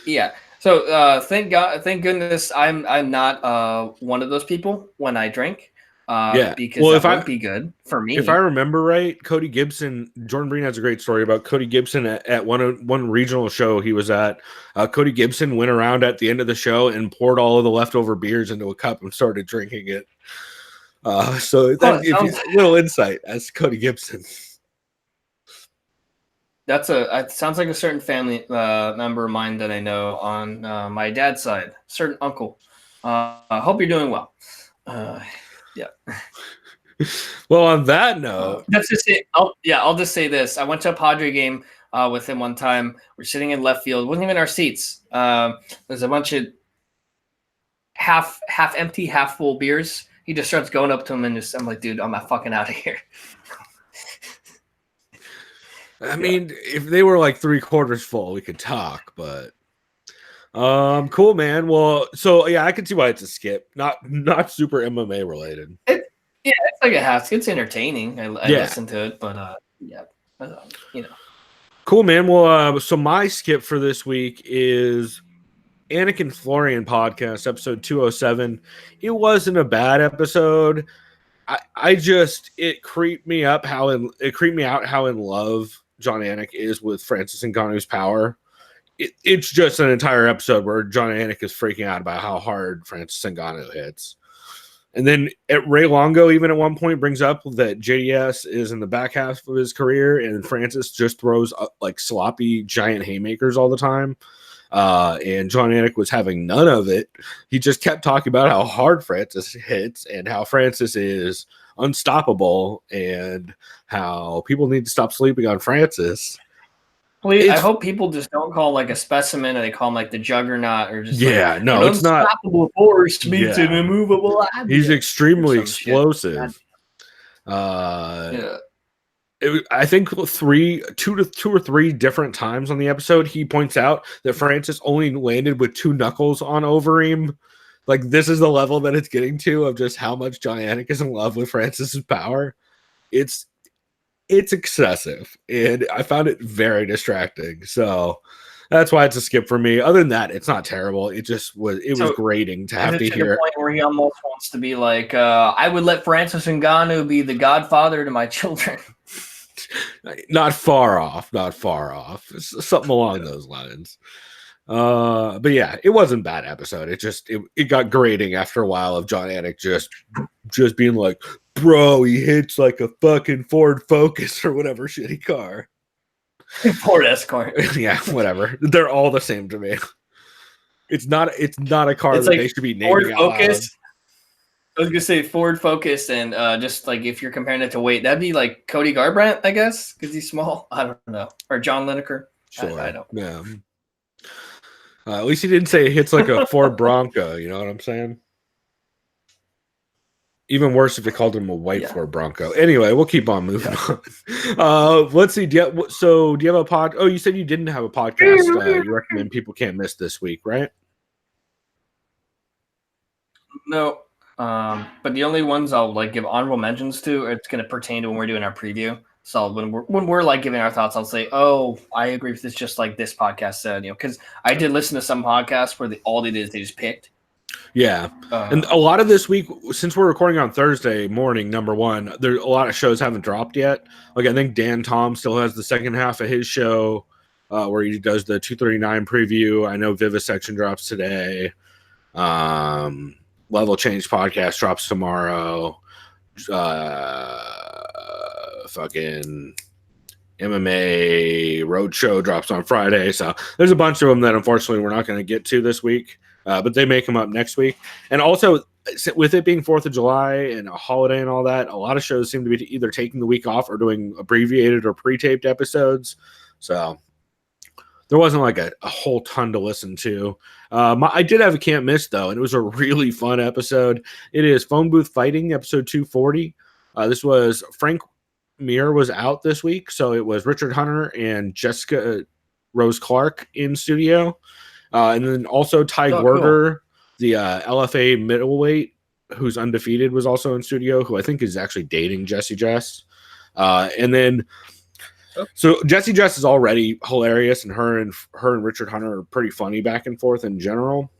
Yeah. So thank goodness, I'm not one of those people when I drink. Because that wouldn't be good for me. If I remember right, Cody Gibson, Jordan Breen has a great story about Cody Gibson at one regional show he was at. Cody Gibson went around at the end of the show and poured all of the leftover beers into a cup and started drinking it. So that gives you a little insight as Cody Gibson. It sounds like a certain family member of mine that I know on my dad's side, certain uncle. I hope you're doing well. Yeah. Well, on that note, that's just it. I'll just say this. I went to a Padre game with him one time. We're sitting in left field. It wasn't even our seats. There's a bunch of half empty, half full beers. He just starts going up to him and I'm like, dude, I'm not fucking out of here. I mean, if they were like 3/4 full, we could talk, but cool, man. Well, so yeah, I can see why it's a skip. Not super MMA related. It's like a half. It's entertaining. I listen to it, but Cool, man. Well, so my skip for this week is Anakin Florian podcast, episode 207. It wasn't a bad episode. It creeped me out how in love John Anik is with Francis Ngannou's power. It's just an entire episode where John Anik is freaking out about how hard Francis Ngannou hits. And then Ray Longo, even at one point, brings up that JDS is in the back half of his career, and Francis just throws like sloppy giant haymakers all the time. And John Anik was having none of it. He just kept talking about how hard Francis hits and how Francis is unstoppable and how people need to stop sleeping on Francis. I hope people just don't call like a specimen and they call him like the juggernaut or just it's not unstoppable force meets an immovable object. He's extremely explosive. I think two or three different times on the episode, he points out that Francis only landed with 2 knuckles on Overeem. Like, this is the level that it's getting to of just how much John Anik is in love with Francis's power. It's excessive, and I found it very distracting. So that's why it's a skip for me. Other than that, it's not terrible. It was grating to have to hear. The point where he almost wants to be like, I would let Francis Ngannou be the godfather to my children. Not far off. It's something along those lines. But yeah, it wasn't a bad episode. It got grating after a while of John Anik just being like, bro, he hits like a fucking Ford Focus or whatever shitty car. Ford Escort. Yeah, whatever. They're all the same to me. It's not a car that they should be naming Ford Focus. I was gonna say Ford Focus, and just like if you're comparing it to weight, that'd be like Cody Garbrandt, I guess, because he's small. I don't know, or John Lineker. Sure, I don't. Yeah. At least he didn't say it hits like a Ford Bronco. You know what I'm saying? Even worse if they called him a white Ford Bronco. Anyway, we'll keep on moving on. Let's see. Do you have a pod? Oh, you said you didn't have a podcast. You recommend people can't miss this week, right? No. But the only ones I'll like give honorable mentions to, it's going to pertain to when we're doing our preview. So when we're like giving our thoughts, I'll say, oh, I agree with this, just like this podcast said, because I did listen to some podcasts where all they did is they just picked. Yeah. And a lot of this week, since we're recording on Thursday morning, number one, there a lot of shows haven't dropped yet. Like, I think Dan Tom still has the second half of his show where he does the 239 preview. I know Vivisection drops today. Level Change podcast drops tomorrow. Fucking MMA Roadshow drops on Friday. So there's a bunch of them that unfortunately we're not going to get to this week, but they may come up next week. And also, with it being 4th of July and a holiday and all that, a lot of shows seem to be either taking the week off or doing abbreviated or pre-taped episodes. So there wasn't like a whole ton to listen to. I did have a can't miss, though, and it was a really fun episode. It is Phone Booth Fighting, episode 240. This was Frank Mir was out this week, so it was Richard Hunter and Jessica Rose Clark in studio. And then also Ty Gorder, the LFA middleweight, who's undefeated, was also in studio, who I think is actually dating Jessie Jess. And then, so Jessie Jess is already hilarious, and her and Richard Hunter are pretty funny back and forth in general.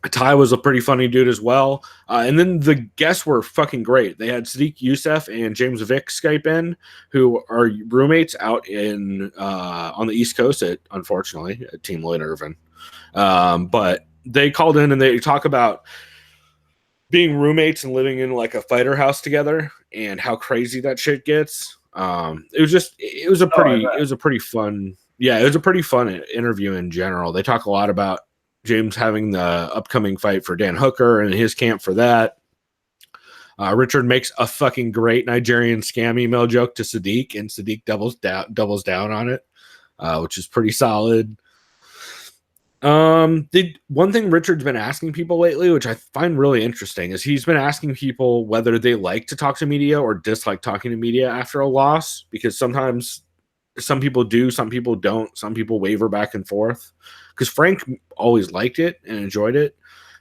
Ty was a pretty funny dude as well. And then the guests were fucking great. They had Sadiq Youssef and James Vick Skype in, who are roommates out in on the East Coast unfortunately, at Team Lloyd Irvin. But they called in and they talk about being roommates and living in like a fighter house together and how crazy that shit gets. It was a pretty fun interview in general. They talk a lot about James having the upcoming fight for Dan Hooker and his camp for that. Richard makes a fucking great Nigerian scam email joke to Sadiq, and Sadiq doubles down on it, which is pretty solid. One thing Richard's been asking people lately, which I find really interesting, is he's been asking people whether they like to talk to media or dislike talking to media after a loss, because sometimes some people do, some people don't, some people waver back and forth. Because Frank always liked it and enjoyed it,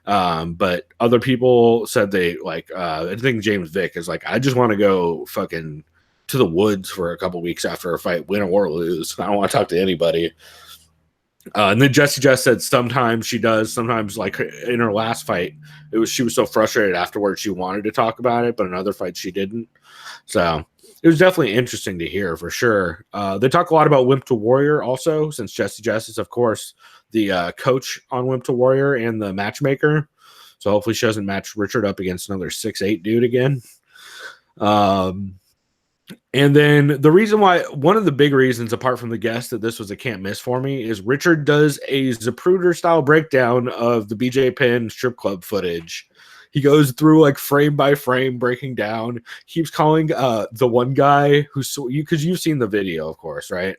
but other people said they like. I think James Vick is like, I just want to go fucking to the woods for a couple weeks after a fight, win or lose. I don't want to talk to anybody. And then Jessie Jess said sometimes she does. Sometimes, like in her last fight, she was so frustrated afterwards she wanted to talk about it, but in other fights she didn't. So it was definitely interesting to hear for sure. They talk a lot about Wimp to Warrior also, since Jessie Jess is, of course, the coach on Wimp to Warrior and the matchmaker. So hopefully she doesn't match Richard up against another 6'8" dude again. And then one of the big reasons, apart from the guest, that this was a can't miss for me is Richard does a Zapruder style breakdown of the BJ Penn strip club footage. He goes through like frame by frame, breaking down, keeps calling the one guy because you've seen the video, of course, right?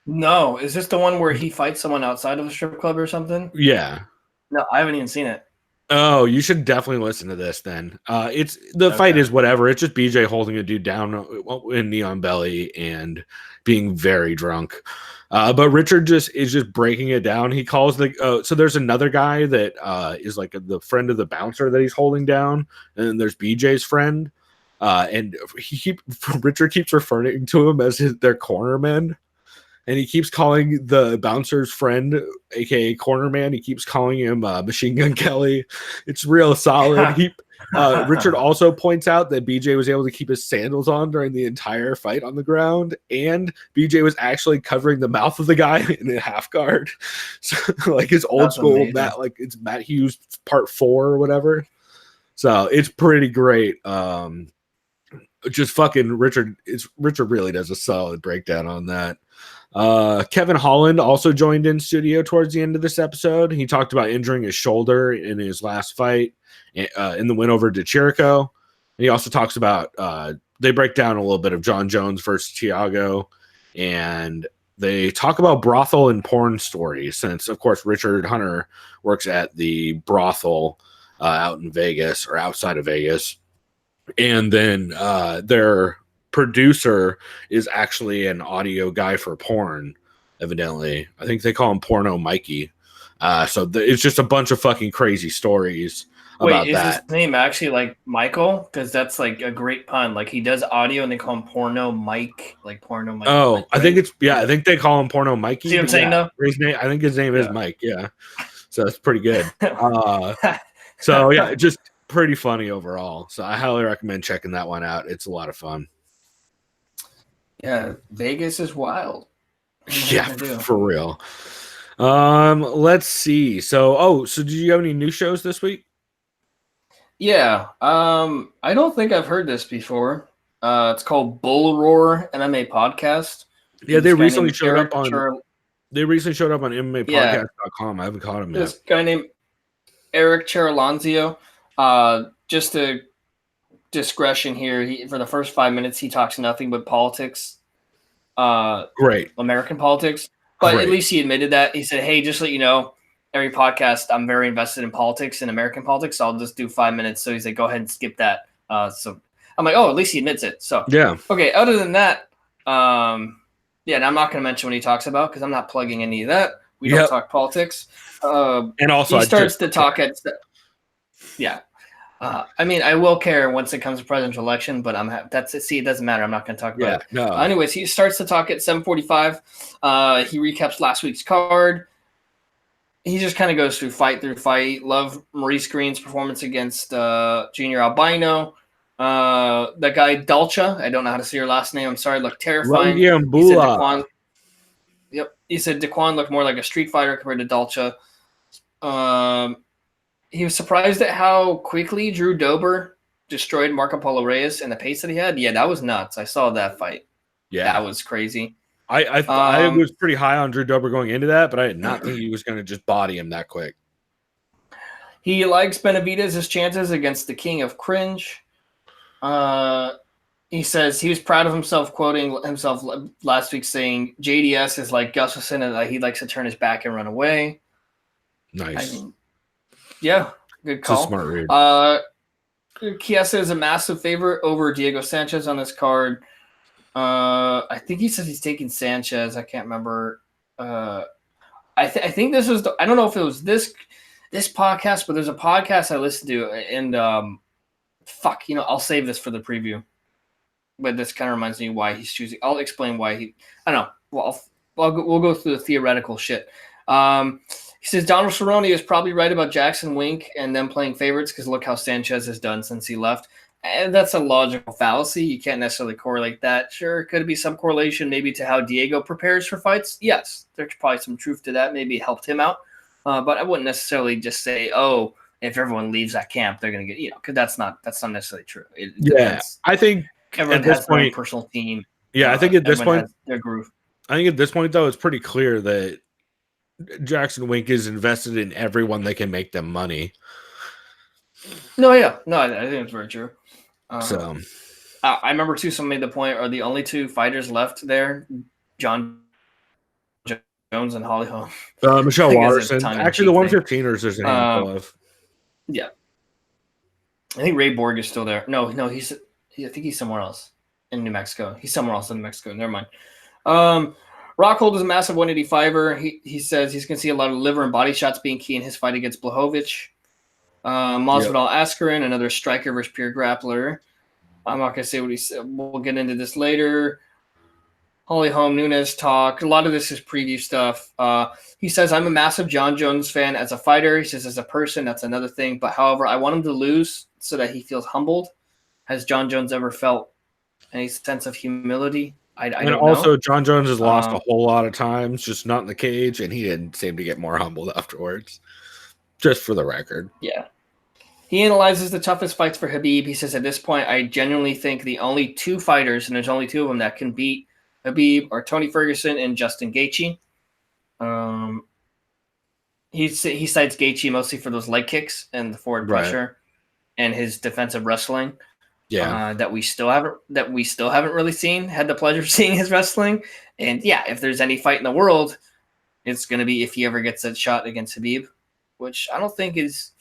No, is this the one where he fights someone outside of a strip club or something? Yeah. No, I haven't even seen it. Oh, you should definitely listen to this then. Fight is whatever. It's just BJ holding a dude down in Neon Belly and being very drunk. But Richard is just breaking it down. He calls so there's another guy that is like the friend of the bouncer that he's holding down, and then there's BJ's friend. And Richard keeps referring to him as their cornerman. And he keeps calling the bouncer's friend, aka Cornerman, he keeps calling him Machine Gun Kelly. It's real solid. Richard also points out that BJ was able to keep his sandals on during the entire fight on the ground, and BJ was actually covering the mouth of the guy in a half guard. So, like his old school it's Matt Hughes Part 4 or whatever. So it's pretty great. Just fucking Richard. Richard really does a solid breakdown on that. Kevin Holland also joined in studio towards the end of this episode. He talked about injuring his shoulder in his last fight in the win over DeChirico. And he also talks about they break down a little bit of John Jones versus Thiago, and they talk about brothel and porn stories, since of course Richard Hunter works at the brothel out in Vegas or outside of Vegas. And then their producer is actually an audio guy for porn, evidently. I think they call him Porno Mikey. It's just a bunch of fucking crazy stories about that. Wait, is his name actually like Michael? Because that's like a great pun. Like he does audio and they call him Porno Mike. Like Porno Mike. Oh, like, I think I think they call him Porno Mikey. See what I'm saying though? I think his name is Mike. Yeah. So that's pretty good. So yeah, just pretty funny overall. So I highly recommend checking that one out. It's a lot of fun. Yeah, Vegas is wild. Yeah, for real. Let's see. So did you have any new shows this week? Yeah. I don't think I've heard this before. It's called Bull Roar MMA Podcast. Yeah, they recently showed up on MMA Podcast.com. I haven't caught him yet. This guy named Eric Cheralanzio. Just a discretion here. For the first 5 minutes, he talks nothing but politics. Great. American politics. But at least he admitted that. He said, hey, just let you know, every podcast, I'm very invested in politics and American politics, so I'll just do 5 minutes. So he's like, go ahead and skip that. So I'm like, oh, at least he admits it. So yeah. Okay, other than that, and I'm not going to mention what he talks about because I'm not plugging any of that. We don't talk politics. And also, he starts to talk at I mean, I will care once it comes to presidential election, but that's it. See, it doesn't matter. I'm not going to talk about it. No. Anyways, he starts to talk at 7:45. He recaps last week's card. He just kind of goes through fight. Love Maurice Green's performance against Junior Albino. That guy Dalcha, I don't know how to say your last name. I'm sorry, looked terrifying. He said Daquan looked more like a street fighter compared to Dalcha. He was surprised at how quickly Drew Dober destroyed Marco Polo Reyes and the pace that he had. Yeah, that was nuts. I saw that fight. Yeah, that was crazy. I was pretty high on Drew Dober going into that, but I did not think he was going to just body him that quick. He likes Benavidez' chances against the King of Cringe. He says he was proud of himself, quoting himself last week, saying JDS is like Gustafsson and that he likes to turn his back and run away. Nice. I mean, yeah, good call. It's a smart read. Chiesa is a massive favorite over Diego Sanchez on this card. I think he says he's taking Sanchez. I can't remember. I think this was I don't know if it was this podcast, but there's a podcast I listened to, and I'll save this for the preview. But this kind of reminds me why he's choosing. I'll explain why he. I don't know. Well, we'll go through the theoretical shit. He says Donald Cerrone is probably right about Jackson Wink and them playing favorites because look how Sanchez has done since he left. And that's a logical fallacy. You can't necessarily correlate that. Sure, could be some correlation maybe to how Diego prepares for fights. Yes, there's probably some truth to that. Maybe it helped him out. But I wouldn't necessarily just say, oh, if everyone leaves that camp, they're going to get, because that's not necessarily true. I think everyone has their own personal team. Yeah, I think at this point, their groove. I think at this point, though, it's pretty clear that Jackson Wink is invested in everyone that can make them money. I think it's very true. I remember too. Someone made the point: are the only two fighters left there, John Jones and Holly Holm. Michelle Watterson. Actually, the 115ers there's a handful of. Yeah, I think Ray Borg is still there. No, I think he's somewhere else in New Mexico. He's somewhere else in New Mexico. Never mind. Rockhold is a massive 185er. He says he's going to see a lot of liver and body shots being key in his fight against Blachowicz. Masvidal Askren, another striker versus pure grappler. I'm not going to say what he said. We'll get into this later. Holly Holm, Nunes talk. A lot of this is preview stuff. He says, I'm a massive John Jones fan as a fighter. He says, as a person, that's another thing. But however, I want him to lose so that he feels humbled. Has John Jones ever felt any sense of humility? I don't know. John Jones has lost a whole lot of times, just not in the cage, and he didn't seem to get more humbled afterwards. Just for the record. Yeah. He analyzes the toughest fights for Khabib. He says, at this point, I genuinely think the only two fighters, and there's only two of them that can beat Khabib, are Tony Ferguson and Justin Gaethje. He cites Gaethje mostly for those leg kicks and the forward pressure and his defensive wrestling. Yeah, that we still haven't really seen. Had the pleasure of seeing his wrestling, and if there's any fight in the world, it's going to be if he ever gets a shot against Khabib, which I don't think is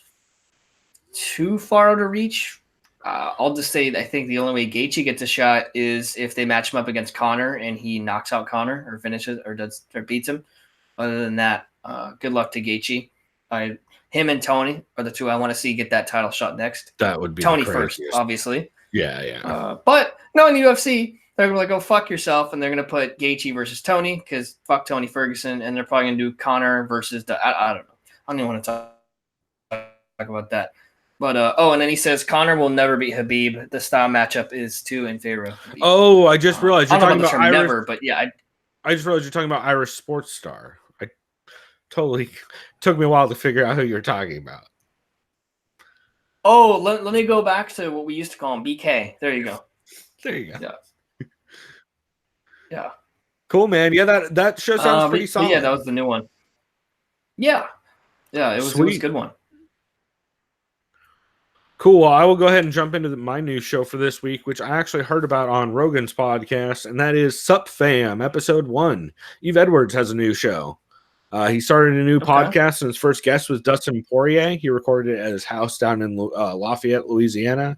too far out of reach. I'll just say I think the only way Gaethje gets a shot is if they match him up against Conor and he knocks out Conor or finishes or beats him. Other than that, good luck to Gaethje. Him and Tony are the two I want to see get that title shot next. That would be Tony first, obviously. Yeah. But no, in the UFC, they're going to go fuck yourself, and they're going to put Gaethje versus Tony because fuck Tony Ferguson, and they're probably going to do Conor versus I don't know. I don't even want to talk about that. But and then he says Conor will never beat Khabib. The style matchup is too in favor of Khabib. Oh, I just realized you're talking about Irish. Never, but I just realized you're talking about Irish sports star. I totally took me a while to figure out who you're talking about. Oh, let me go back to what we used to call him, BK. There you go. Yeah. Cool, man. Yeah, that show sounds pretty solid. Yeah, that was the new one. Yeah, it was a good one. Cool. Well, I will go ahead and jump into my new show for this week, which I actually heard about on Rogan's podcast, and that is Sup Fam, Episode 1. Eve Edwards has a new show. He started a new podcast, and his first guest was Dustin Poirier. He recorded it at his house down in Lafayette, Louisiana.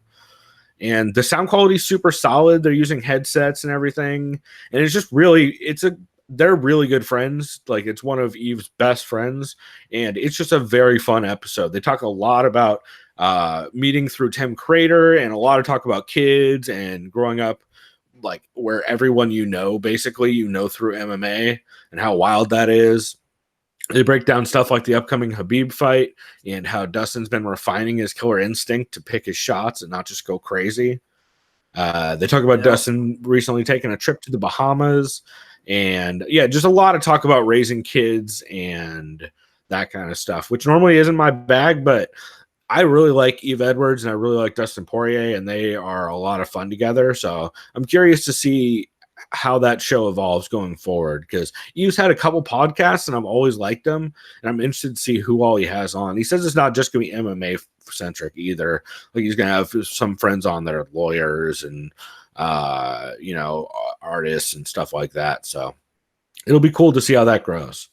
And the sound quality is super solid. They're using headsets and everything. And it's just really, it's they're really good friends. Like, it's one of Eve's best friends, and it's just a very fun episode. They talk a lot about meeting through Tim Crater, and a lot of talk about kids and growing up, like where everyone basically through MMA and how wild that is. They break down stuff like the upcoming Habib fight and how Dustin's been refining his killer instinct to pick his shots and not just go crazy. They talk about Dustin recently taking a trip to the Bahamas, and just a lot of talk about raising kids and that kind of stuff, which normally isn't my bag, but I really like Eve Edwards and I really like Dustin Poirier, and they are a lot of fun together. So I'm curious to see how that show evolves going forward, because Eve's had a couple podcasts and I've always liked them, and I'm interested to see who all he has on. He says it's not just going to be MMA centric either. Like, he's going to have some friends on that are lawyers and artists and stuff like that. So it'll be cool to see how that grows.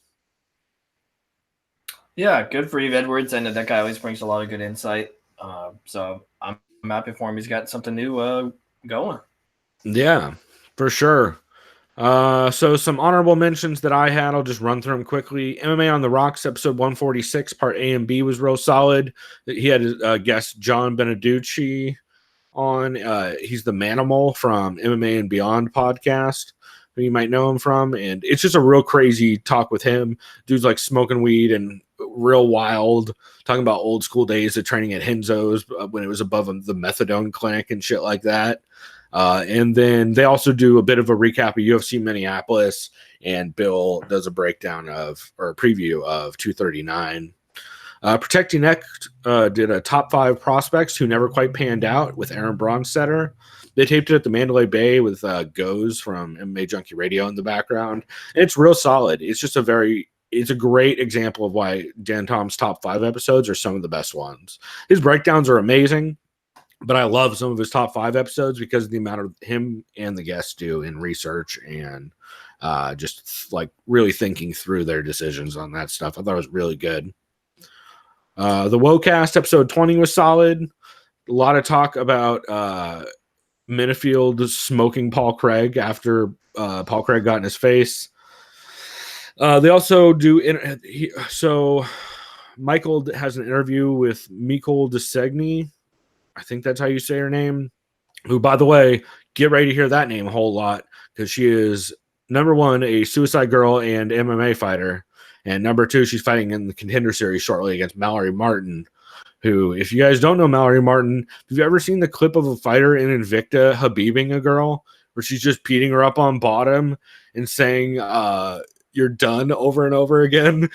Yeah, good for Eve Edwards. I know that guy always brings a lot of good insight. So I'm happy for him. He's got something new going. Yeah, for sure. So some honorable mentions that I had, I'll just run through them quickly. MMA on the Rocks, episode 146, part A and B was real solid. He had a guest, John Beneducci, on. He's the Manimal from MMA and Beyond podcast, who you might know him from. And it's just a real crazy talk with him. Dude's like smoking weed and real wild, talking about old school days of training at Henzo's when it was above the methadone clinic and shit like that. And then they also do a bit of a recap of UFC Minneapolis, and Bill does a breakdown or a preview of 239. Protecting Neck did a top 5 prospects who never quite panned out with Aaron Bronstetter. They taped it at the Mandalay Bay with Goes from MMA Junkie Radio in the background. And it's real solid. It's just it's a great example of why Dan Tom's top 5 episodes are some of the best ones. His breakdowns are amazing, but I love some of his top 5 episodes because of the amount of him and the guests do in research and just like really thinking through their decisions on that stuff. I thought it was really good. The Wocast episode 20 was solid. A lot of talk about Minifield smoking Paul Craig after Paul Craig got in his face. They also do so Michael has an interview with Mikkel DeSegni. I think that's how you say her name. Who, by the way, get ready to hear that name a whole lot, because she is, number 1, a Suicide Girl and MMA fighter, and number 2, she's fighting in the Contender Series shortly against Mallory Martin, who, if you guys don't know Mallory Martin, have you ever seen the clip of a fighter in Invicta Habibing a girl, where she's just beating her up on bottom and saying, you're done over and over again,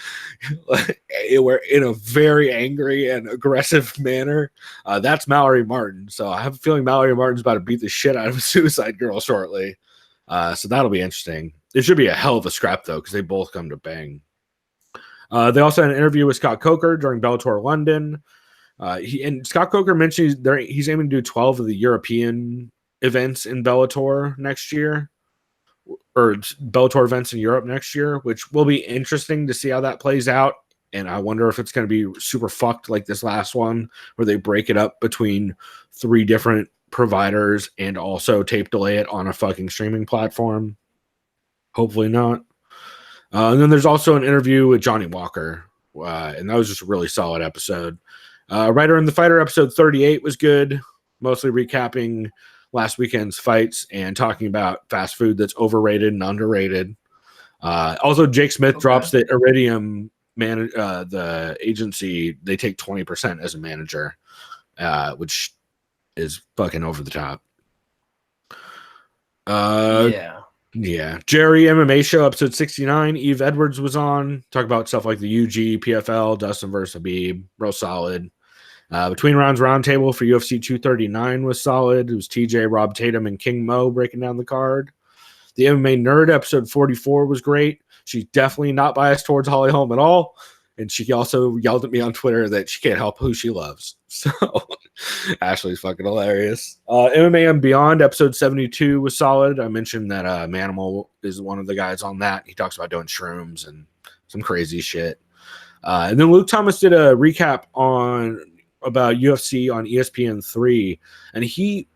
in a very angry and aggressive manner? That's Mallory Martin. So I have a feeling Mallory Martin's about to beat the shit out of a Suicide Girl shortly. So that'll be interesting. It should be a hell of a scrap, though, because they both come to bang. They also had an interview with Scott Coker during Bellator London. Scott Coker mentioned he's aiming to do 12 of the European events in Bellator next year, or Bellator events in Europe next year, which will be interesting to see how that plays out. And I wonder if it's going to be super fucked like this last one, where they break it up between 3 different providers and also tape delay it on a fucking streaming platform. Hopefully not. And then there's also an interview with Johnny Walker, and that was just a really solid episode. Writer and the Fighter episode 38 was good, mostly recapping last weekend's fights and talking about fast food that's overrated and underrated. Also, Jake Smith drops that Iridium the agency, they take 20% as a manager, which is fucking over the top. Yeah. Jerry MMA show episode 69. Eve Edwards was on. Talk about stuff like the UG, PFL, Dustin versus Habib. Real solid. Between Rounds Roundtable for UFC 239 was solid. It was TJ, Rob Tatum, and King Mo breaking down the card. The MMA Nerd episode 44 was great. She's definitely not biased towards Holly Holm at all. And she also yelled at me on Twitter that she can't help who she loves. So Ashley's fucking hilarious. MMA and Beyond episode 72 was solid. I mentioned that Manimal is one of the guys on that. He talks about doing shrooms and some crazy shit. And then Luke Thomas did a recap about UFC on ESPN3, and he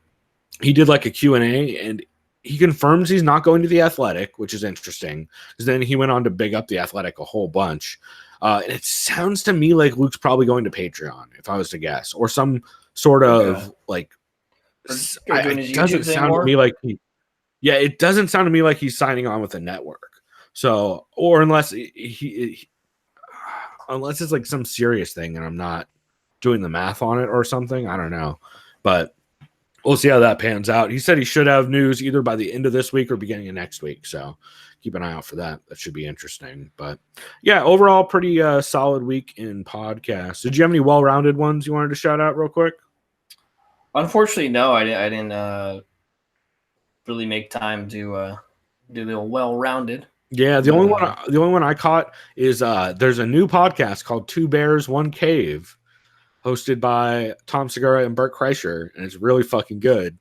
did like a Q&A, and he confirms he's not going to the Athletic, which is interesting because then he went on to big up the Athletic a whole bunch. And it sounds to me like Luke's probably going to Patreon, if I was to guess, or some sort of like. It doesn't sound to me like it doesn't sound to me like he's signing on with a network. So, or unless unless it's like some serious thing and I'm not doing the math on it or something, I don't know, but we'll see how that pans out. He said he should have news either by the end of this week or beginning of next week. So keep an eye out for that. That should be interesting. But yeah, overall, pretty solid week in podcasts. Did you have any well-rounded ones you wanted to shout out real quick? Unfortunately, no, I didn't really make time to do the well-rounded. Yeah, the only one I caught is there's a new podcast called Two Bears, One Cave, hosted by Tom Segura and Bert Kreischer, and it's really fucking good.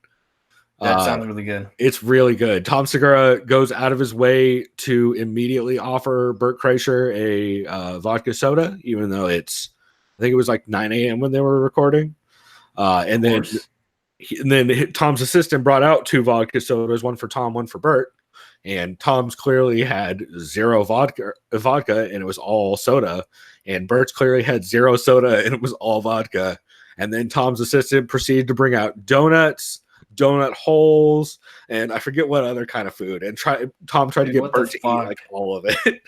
That sounds really good. It's really good. Tom Segura goes out of his way to immediately offer Bert Kreischer a vodka soda, even though I think it was like 9 a.m. when they were recording. And then Tom's assistant brought out 2 vodka sodas, one for Tom, one for Bert. And Tom's clearly had 0 vodka, and it was all soda. And Bert's clearly had 0 soda, and it was all vodka. And then Tom's assistant proceeded to bring out donuts, donut holes, and I forget what other kind of food. And Tom tried to get Bert to eat like all of it.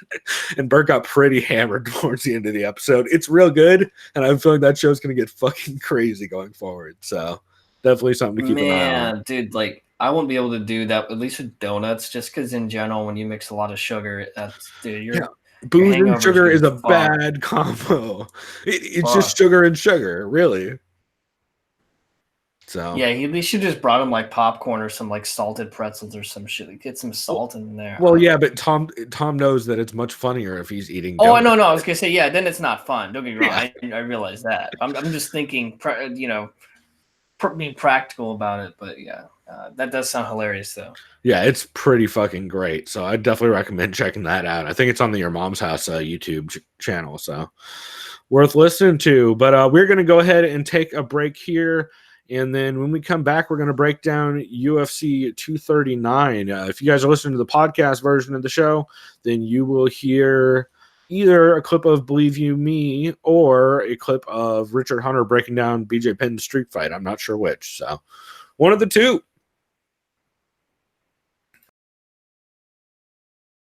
And Bert got pretty hammered towards the end of the episode. It's real good, and I'm feeling that show's going to get fucking crazy going forward. So definitely something to keep an eye on. Dude, like, I won't be able to do that, at least with donuts, just because in general, when you mix a lot of sugar, booze and sugar is a bad combo. It's just sugar and sugar, really. So yeah, he should just brought him like popcorn or some like salted pretzels or some shit. Like, get some salt in there. Well, yeah, but Tom knows that it's much funnier if he's eating. Oh, no, I was gonna say, yeah, then it's not fun. Don't get me wrong. I realize that. I'm just thinking, being practical about it, but yeah. That does sound hilarious, though. Yeah, it's pretty fucking great. So I definitely recommend checking that out. I think it's on the Your Mom's House YouTube channel, so worth listening to. But we're going to go ahead and take a break here. And then when we come back, we're going to break down UFC 239. If you guys are listening to the podcast version of the show, then you will hear either a clip of Believe You Me or a clip of Richard Hunter breaking down BJ Penn's street fight. I'm not sure which. So one of the two.